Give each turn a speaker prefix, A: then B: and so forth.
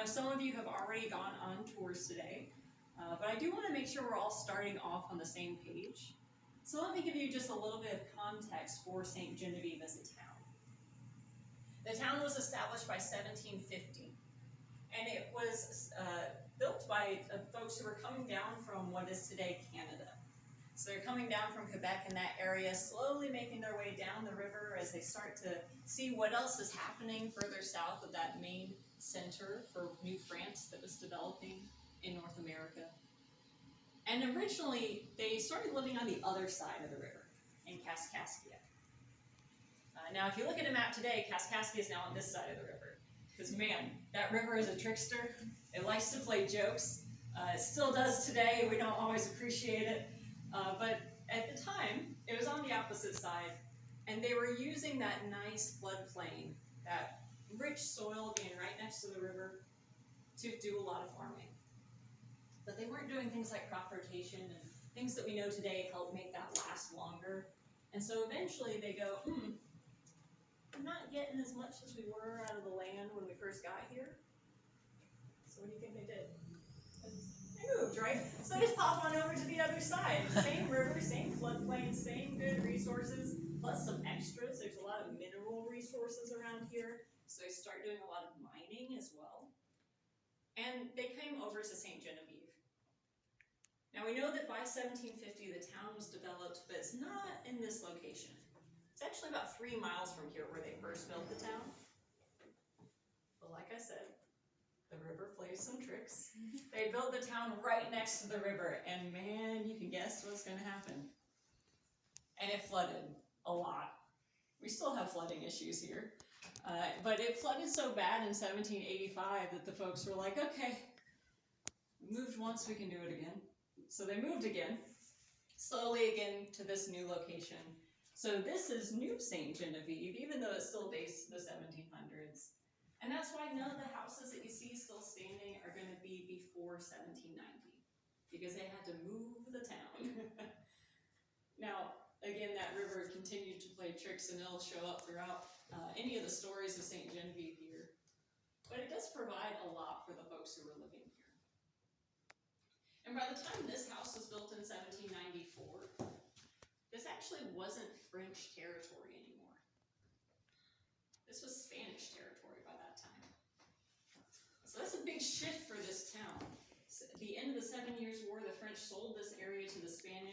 A: know some of you have already gone on tours today, but I do want to make sure we're all starting off on the same page. So let me give you just a little bit of context for St. Genevieve as a town. The town was established by 1750, and it was built by folks who were coming down from what is today Canada. So they're coming down from Quebec in that area, slowly making their way down the river as they start to see what else is happening further south of that main center for New France that was developing in North America. And originally, they started living on the other side of the river, in Kaskaskia. Now, if you look at a map today, Kaskaskia is now on this side of the river. Because, man, that river is a trickster. It likes to play jokes. It still does today. We don't always appreciate it. But at the time, it was on the opposite side, and they were using that nice floodplain, that rich soil being right next to the river, to do a lot of farming. But they weren't doing things like crop rotation and things that we know today help make that last longer. And so eventually they go, we're not getting as much as we were out of the land when we first got here. So what do you think they did? They moved, right? So they just pop on over to the other side. Same river, same floodplain, same good resources, plus some extras. There's a lot of mineral resources around here. So they start doing a lot of mining as well. And they came over to St. Genevieve. Now we know that by 1750 the town was developed, but it's not in this location. It's actually about 3 miles from here where they first built the town. But like I said, the river plays some tricks. They built the town right next to the river, and man, you can guess what's going to happen. And it flooded a lot. We still have flooding issues here. But it flooded so bad in 1785 that the folks were like, okay, we moved once, we can do it again. So they moved again, slowly again to this new location. So this is new St. Genevieve, even though it still dates to the 1700s. And that's why none of the houses that you see still standing are going to be before 1790, because they had to move the town. Now, again, that river continued to play tricks, and it'll show up throughout any of the stories of St. Genevieve here. But it does provide a lot for the folks who were living here. And by the time this house was built in 1794, this actually wasn't French territory anymore. This was Spanish territory by that time. So that's a big shift for this town. At the end of the 7 Years' War, the French sold this area to the Spanish.